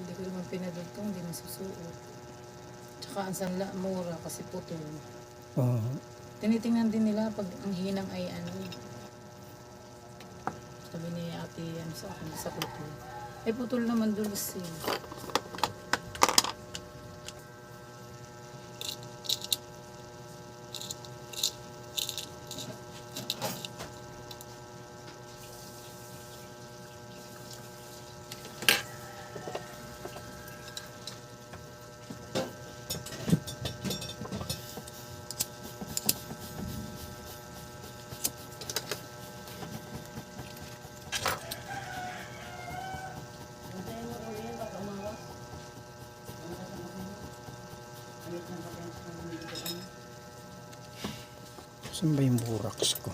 Hindi ko naman pinadugtong, hindi nasusuot. Tsaka ang sanla, mura kasi putol. Oo. Tinitingnan din nila pag ang hinang ay ano. Sabi ni ate, ano sa akin, sa putol. Eh putol naman dulos eh. Saan ba yung buraks ko?